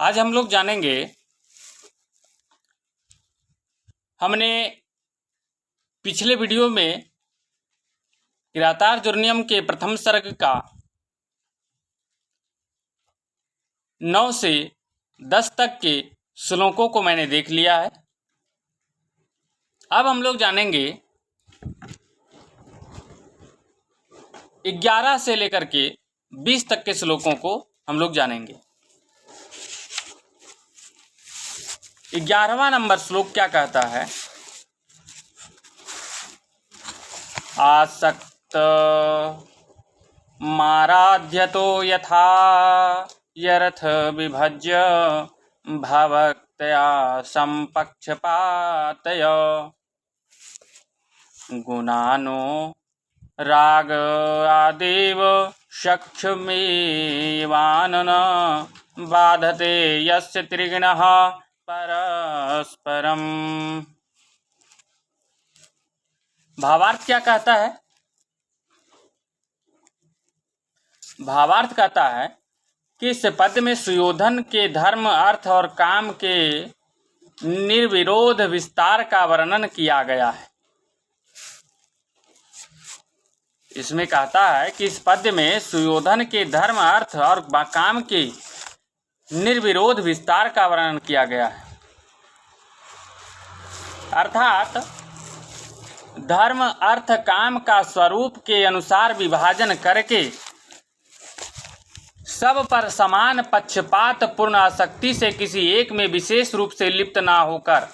आज हम लोग जानेंगे, हमने पिछले वीडियो में किरातार्जुनीयम के प्रथम सर्ग का 9 से 10 तक के श्लोकों को मैंने देख लिया है। अब हम लोग जानेंगे 11 से लेकर के 20 तक के श्लोकों को हम लोग जानेंगे। 11वां नंबर श्लोक क्या कहता है? आसक्त माराध्यतो यथा यरथ विभज्य भवक्तया संपक्षपातय गुणानो राग आदेव शक्षमेवानन बाधते यस्य त्रिगुणः परस्परम। भावार्थ क्या कहता है? भावार्थ कहता है कि इस पद में सुयोधन के धर्म, अर्थ और काम के निर्विरोध विस्तार का वर्णन किया गया है। इसमें कहता है कि इस पद में सुयोधन के धर्म, अर्थ और काम के निर्विरोध विस्तार का वर्णन किया गया है। अर्थात धर्म, अर्थ, काम का स्वरूप के अनुसार विभाजन करके सब पर समान पक्षपात पूर्ण आसक्ति से किसी एक में विशेष रूप से लिप्त ना होकर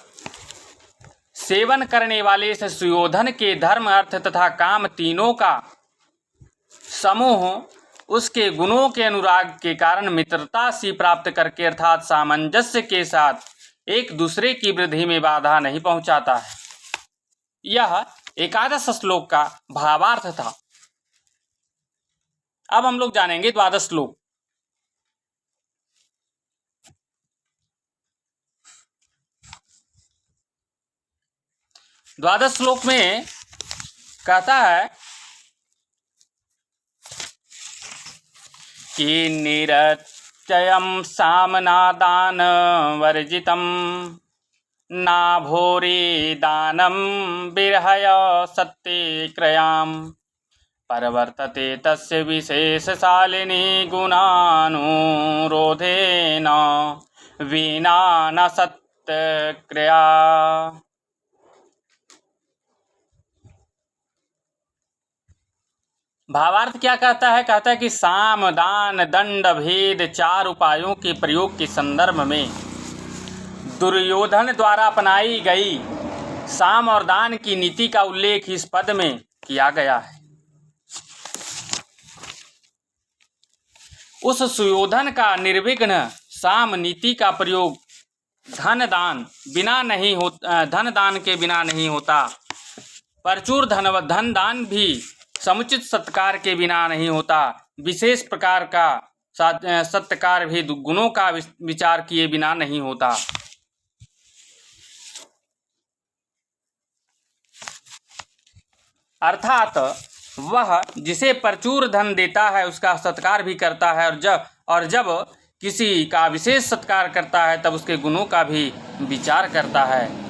सेवन करने वाले इस सुयोधन के धर्म, अर्थ तथा काम तीनों का समूह उसके गुणों के अनुराग के कारण मित्रता सी प्राप्त करके अर्थात सामंजस्य के साथ एक दूसरे की वृद्धि में बाधा नहीं पहुंचाता है। यह 11 श्लोक का भावार्थ था। अब हम लोग जानेंगे 12 श्लोक। द्वादश श्लोक में कहता है कि निरत्ययं सामनादान वर्जितं नाभोरे दानं विरहय सत्ये क्रयाम् परवर्तते तस्य विशेषशालिनी गुणानुरोधेन विना न सत्यक्रिया। भावार्थ क्या कहता है? कहता है कि साम, दान, दंड, भेद 4 उपायों के प्रयोग के संदर्भ में दुर्योधन द्वारा अपनाई गई साम और दान की नीति का उल्लेख इस पद में किया गया है। उस सुयोधन का निर्विघ्न साम नीति का प्रयोग धन दान के बिना नहीं होता। प्रचुर धन दान भी समुचित सत्कार के बिना नहीं होता। विशेष प्रकार का सत्कार भी गुणों का विचार किए बिना नहीं होता। अर्थात वह जिसे प्रचुर धन देता है उसका सत्कार भी करता है, और जब किसी का विशेष सत्कार करता है तब उसके गुणों का भी विचार करता है।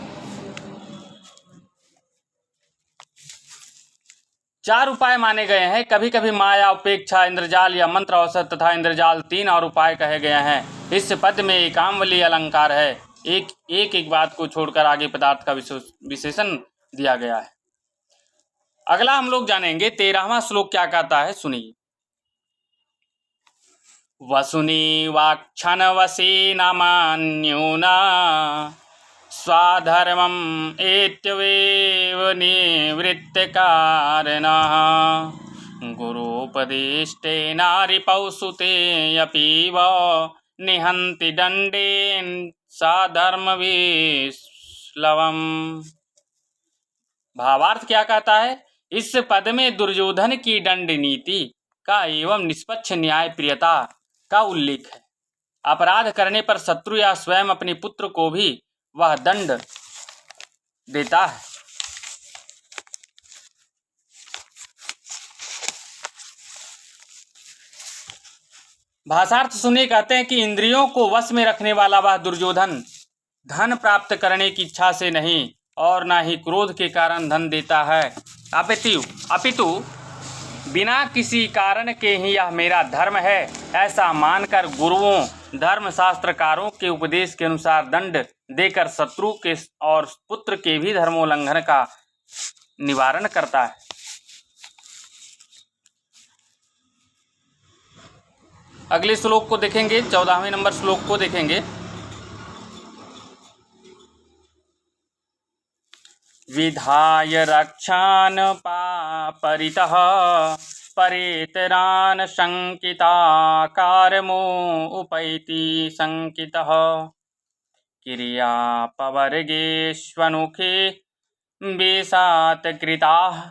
4 उपाय माने गए हैं। कभी कभी माया, उपेक्षा, इंद्रजाल या मंत्र औषध तथा इंद्रजाल 3 और उपाय कहे गए हैं। इस पद में एकाम्बली अलंकार है। एक बात को छोड़कर आगे पदार्थ का विशेषण दिया गया है। अगला हम लोग जानेंगे 13वां श्लोक क्या कहता है, सुनिए। वसुनी वाक्षण वसी नामान्यूना स्वाधर्मम् एत्यवेव निवृत्त कारणः गुरुपदिष्टेनारिपौसुते अपीव निहन्ति दण्डेन साधर्मविश्लवम्। भावार्थ क्या कहता है? इस पद में दुर्योधन की दंड नीति का एवं निष्पक्ष न्याय प्रियता का उल्लेख है। अपराध करने पर शत्रु या स्वयं अपने पुत्र को भी वह दंड देता है। भाषार्थ सुनिए। कहते हैं कि इंद्रियों को वश में रखने वाला वह दुर्योधन धन प्राप्त करने की इच्छा से नहीं और ना ही क्रोध के कारण धन देता है, अपितु बिना किसी कारण के ही यह मेरा धर्म है, ऐसा मानकर गुरुओं धर्मशास्त्रकारों के उपदेश के अनुसार दंड देकर शत्रु के और पुत्र के भी धर्मोल्लंघन का निवारण करता है। अगले श्लोक को देखेंगे, 14वें नंबर श्लोक को देखेंगे। विधाय रक्षान परितः परेतरान शंकिताकारमो उपैति शंकितः क्रियापवर्गेष्वनुखे वेशात् कृताः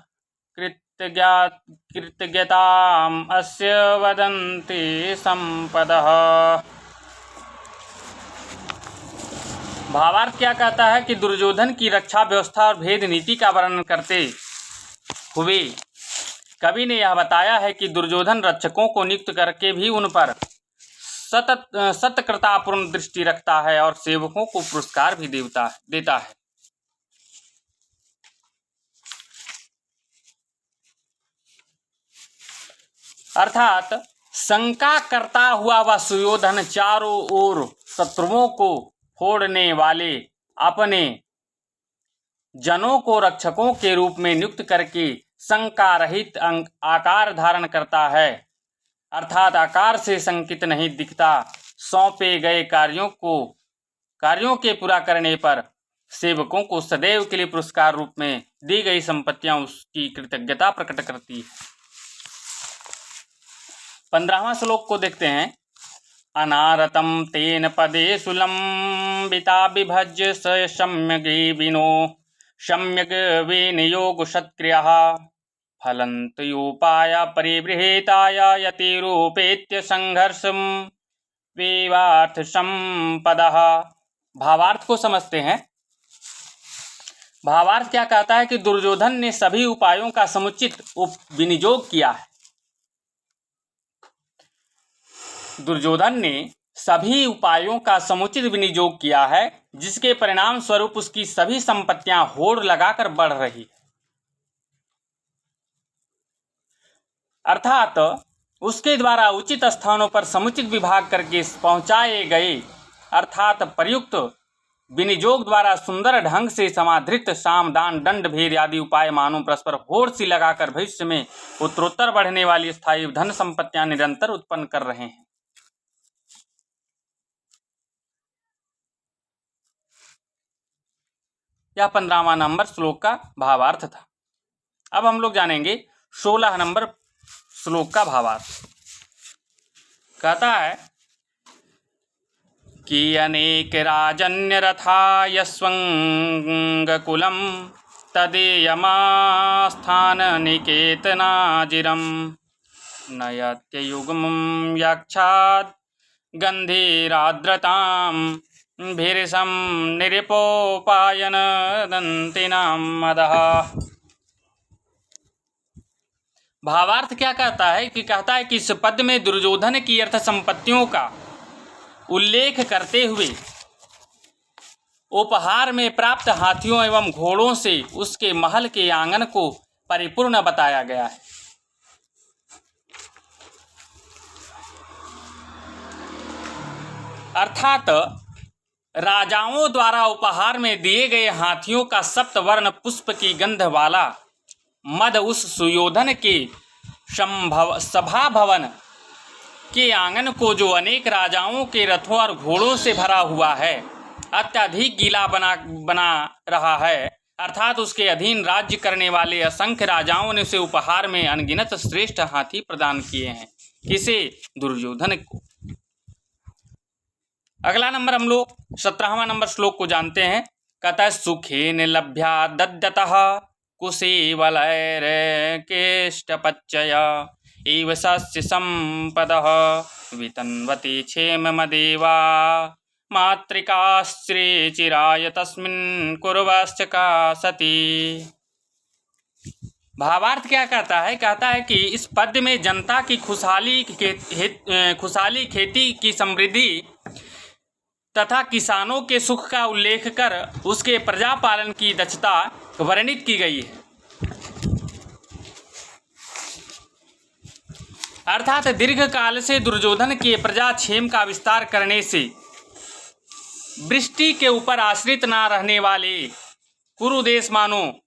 कृतज्ञताम् अस्य वदन्ति संपदः। भावार्थ क्या कहता है कि दुर्योधन की रक्षा व्यवस्था और भेद नीति का वर्णन करते हुए कवि ने यह बताया है कि दुर्योधन रक्षकों को नियुक्त करके भी उन पर सत्कृतापूर्ण दृष्टि रखता है और सेवकों को पुरस्कार भी देता है। अर्थात शंका करता हुआ वह सुयोधन चारों ओर शत्रुओं को फोड़ने वाले अपने जनों को रक्षकों के रूप में नियुक्त करके शंका रहित आकार धारण करता है, अर्थात आकार से शंकित नहीं दिखता। सौंपे गए कार्यों के पूरा करने पर सेवकों को सदैव के लिए पुरस्कार रूप में दी गई संपत्तियां उसकी कृतज्ञता प्रकट करती है। 15वां श्लोक को देखते हैं। अनारतं तेन पदे सुलंबिता विभज्य स सम्यग् विनियोग सत्क्रियः फलन्तयोपाय परिबृहेताय यतिरूपेत्य संघर्षं विवार्थ संपदः। भावार्थ को समझते हैं। भावार्थ क्या कहता है कि दुर्योधन ने सभी उपायों का समुचित विनियोग किया है। दुर्योधन ने सभी उपायों का समुचित विनियोग किया है, जिसके परिणाम स्वरूप उसकी सभी संपत्तियां होड़ लगाकर बढ़ रही है। अर्थात उसके द्वारा उचित स्थानों पर समुचित विभाग करके पहुंचाए गए अर्थात प्रयुक्त विनियोग द्वारा सुंदर ढंग से समाधृत साम दान दंड भेद आदि उपाय मानो परस्पर होड़ सी लगाकर भविष्य में उत्तरोत्तर बढ़ने वाली स्थायी धन संपत्तियां निरंतर उत्पन्न कर रहे हैं। यह 15वां नंबर श्लोक का भावार्थ था। अब हम लोग जानेंगे 16 नंबर श्लोक का भावार्थ। कहता है कि अनेक राजन्य रथा यस्वंगकुलं तदेयमास्थान निकेतनाजिरं नयत्ययुग्मं यक्षात् गंधीराद्रतां भीरसं निरिपोपायन दंतिनां मदः। भावार्थ क्या कहता है कि इस पद में दुर्योधन की अर्थ संपत्तियों का उल्लेख करते हुए उपहार में प्राप्त हाथियों एवं घोड़ों से उसके महल के आंगन को परिपूर्ण बताया गया है। अर्थात राजाओं द्वारा उपहार में दिए गए हाथियों का सप्तवर्ण पुष्प की गंध वाला मद उस सुयोधन के सभा भवन के आंगन को, जो अनेक राजाओं के रथों और घोड़ों से भरा हुआ है, अत्यधिक गीला बना रहा है। अर्थात उसके अधीन राज्य करने वाले असंख्य राजाओं ने उसे उपहार में अनगिनत श्रेष्ठ हाथी प्रदान किए हैं। किसे? दुर्योधन को। अगला नंबर हम लोग 17वां नंबर श्लोक को जानते हैं। कहता है सुखेन लभ्या दद्यतः कुशेवलैर्केष्टपच्चय एव सस्य संपदः वितन्वते क्षेममदेवा मातृकाश्री चिराय तस्मिन् कुर्वश्च का सती। भावार्थ क्या कहता है? कहता है कि इस पद्य में जनता की खुशहाली खेती की समृद्धि तथा किसानों के सुख का उल्लेख कर उसके प्रजा पालन की दक्षता वर्णित की गई है। अर्थात दीर्घ काल से दुर्योधन के प्रजाक्षेम का विस्तार करने से वृष्टि के ऊपर आश्रित न रहने वाले कुरुदेश मानो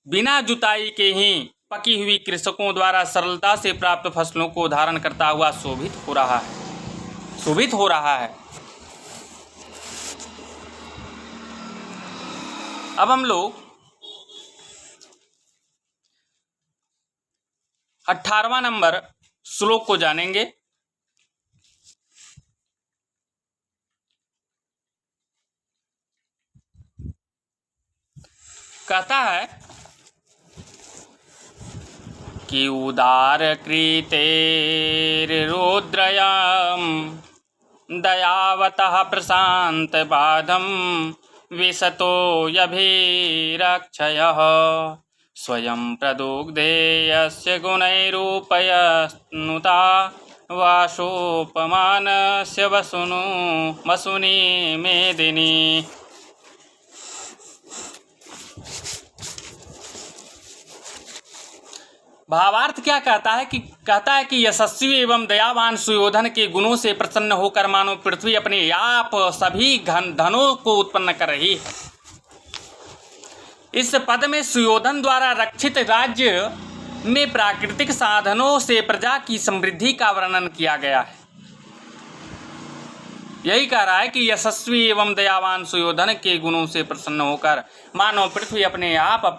बिना जुताई के ही पकी हुई कृषकों द्वारा सरलता से प्राप्त फसलों को धारण करता हुआ शोभित हो रहा है। अब हम लोग 18वां नंबर श्लोक को जानेंगे। कहता है कि उदार कृतेरुद्रयं दयावतः प्रशांत बाधम विशतो यभिरक्षयः स्वयं प्रदुग्धेयस्य गुणैरूपयनुता वाशोपमानस्य वसुनी मेदिनी। भावार्थ क्या कहता है कि यशस्वी एवं दयावान सुयोधन के गुणों से प्रसन्न होकर मानो पृथ्वी अपने आप सभी धनों को उत्पन्न कर रही है। इस पद में सुयोधन द्वारा रक्षित राज्य में प्राकृतिक साधनों से प्रजा की समृद्धि का वर्णन किया गया है। यही कह रहा है कि यशस्वी एवं दयावान सुयोधन के गुणों से प्रसन्न होकर मानो पृथ्वी अपने आप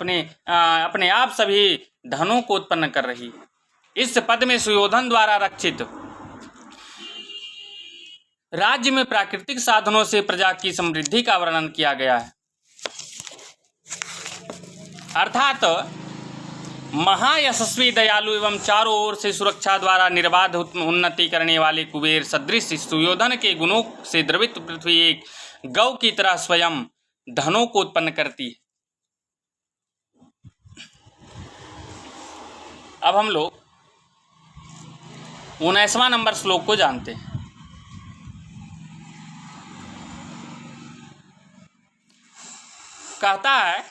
सभी धनों को उत्पन्न कर रही है। इस पद में सुयोधन द्वारा रक्षित राज्य में प्राकृतिक साधनों से प्रजा की समृद्धि का वर्णन किया गया है। अर्थात महायशस्वी दयालु एवं चारों ओर से सुरक्षा द्वारा निर्बाध उन्नति करने वाले कुबेर सदृश सुयोधन के गुणों से द्रवित पृथ्वी एक गौ की तरह स्वयं धनों को उत्पन्न करती है। अब हम लोग 19वां नंबर श्लोक को जानते हैं। कहता है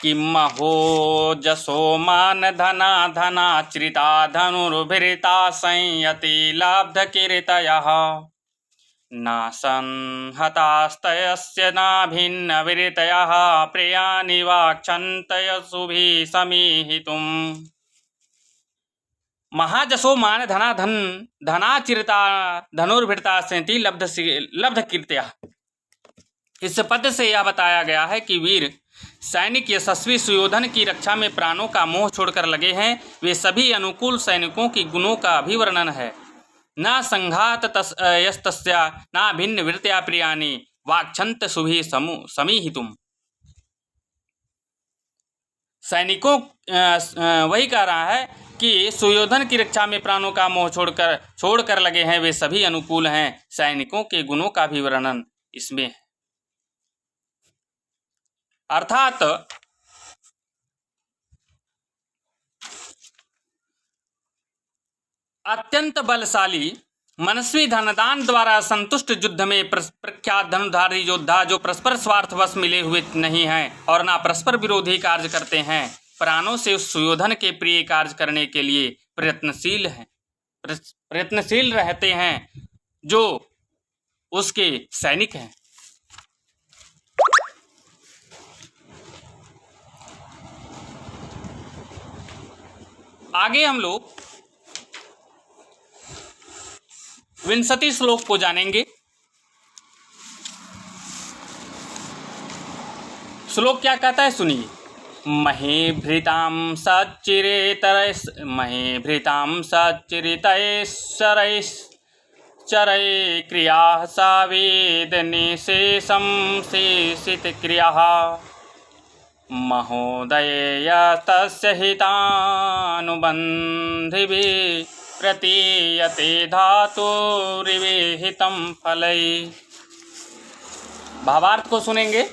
कि महो जसो मान धनाचृता धनुर्भिरिता संयति लब्ध कीर्तयः नासन् हतास्तयस्य नाभिन्न विरितयः प्रियानि वाक्षन्तय सुभिः समीहितुम्। महाजसो मान धनाचिरता धनुर्भिरता संयति लब्ध कीर्तयः। इस पद से यह बताया गया है कि वीर सैनिक यशस्वी सुयोधन की रक्षा में प्राणों का मोह छोड़कर लगे हैं। वे सभी अनुकूल सैनिकों की गुणों का अभिवर्णन है। न संघात यस्तस्या न भिन्न वृत्या प्रियानि वाक्षंत सुभी समीहितुम। सैनिकों वही कह रहा है कि सुयोधन की रक्षा में प्राणों का मोह छोड़कर लगे हैं। वे सभी अनुकूल हैं। सैनिकों के गुणों का भी वर्णन इसमें है। अर्थात अत्यंत बलशाली मनस्वी धनदान द्वारा संतुष्ट युद्ध में प्रख्यात धनुधारी योद्धा जो परस्पर स्वार्थवश मिले हुए नहीं हैं और ना परस्पर विरोधी कार्य करते हैं, प्राणों से उस सुयोधन के प्रिय कार्य करने के लिए प्रयत्नशील रहते हैं जो उसके सैनिक हैं। आगे हम लोग 20 श्लोक को जानेंगे। श्लोक क्या कहता है सुनिए। महेभृतां सच्चिरितैश्चरै क्रियाः सावेदनिशेषं शेषितक्रियाः महोदयेय तस्य हितानुबन्धिभिः प्रतीयते धातुरिवेहितं फलै। भावार्थ को सुनेंगे।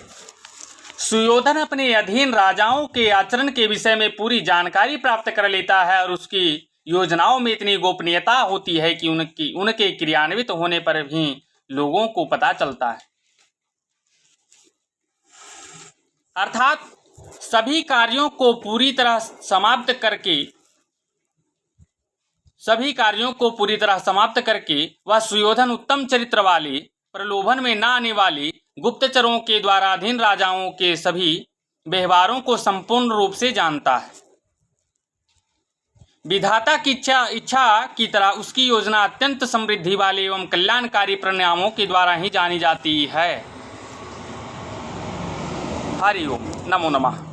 सुयोधन अपने अधीन राजाओं के आचरण के विषय में पूरी जानकारी प्राप्त कर लेता है और उसकी योजनाओं में इतनी गोपनीयता होती है कि उनके क्रियान्वित होने पर भी लोगों को पता चलता है। अर्थात सभी कार्यों को पूरी तरह समाप्त करके वह सुयोधन उत्तम चरित्र वाले, प्रलोभन में न आने वाले गुप्तचरों के द्वारा अधीन राजाओं के सभी व्यवहारों को संपूर्ण रूप से जानता है। विधाता की इच्छा की तरह उसकी योजना अत्यंत समृद्धि वाले एवं कल्याणकारी परिणामों के द्वारा ही जानी जाती है। हरि ओम, नमो नमः।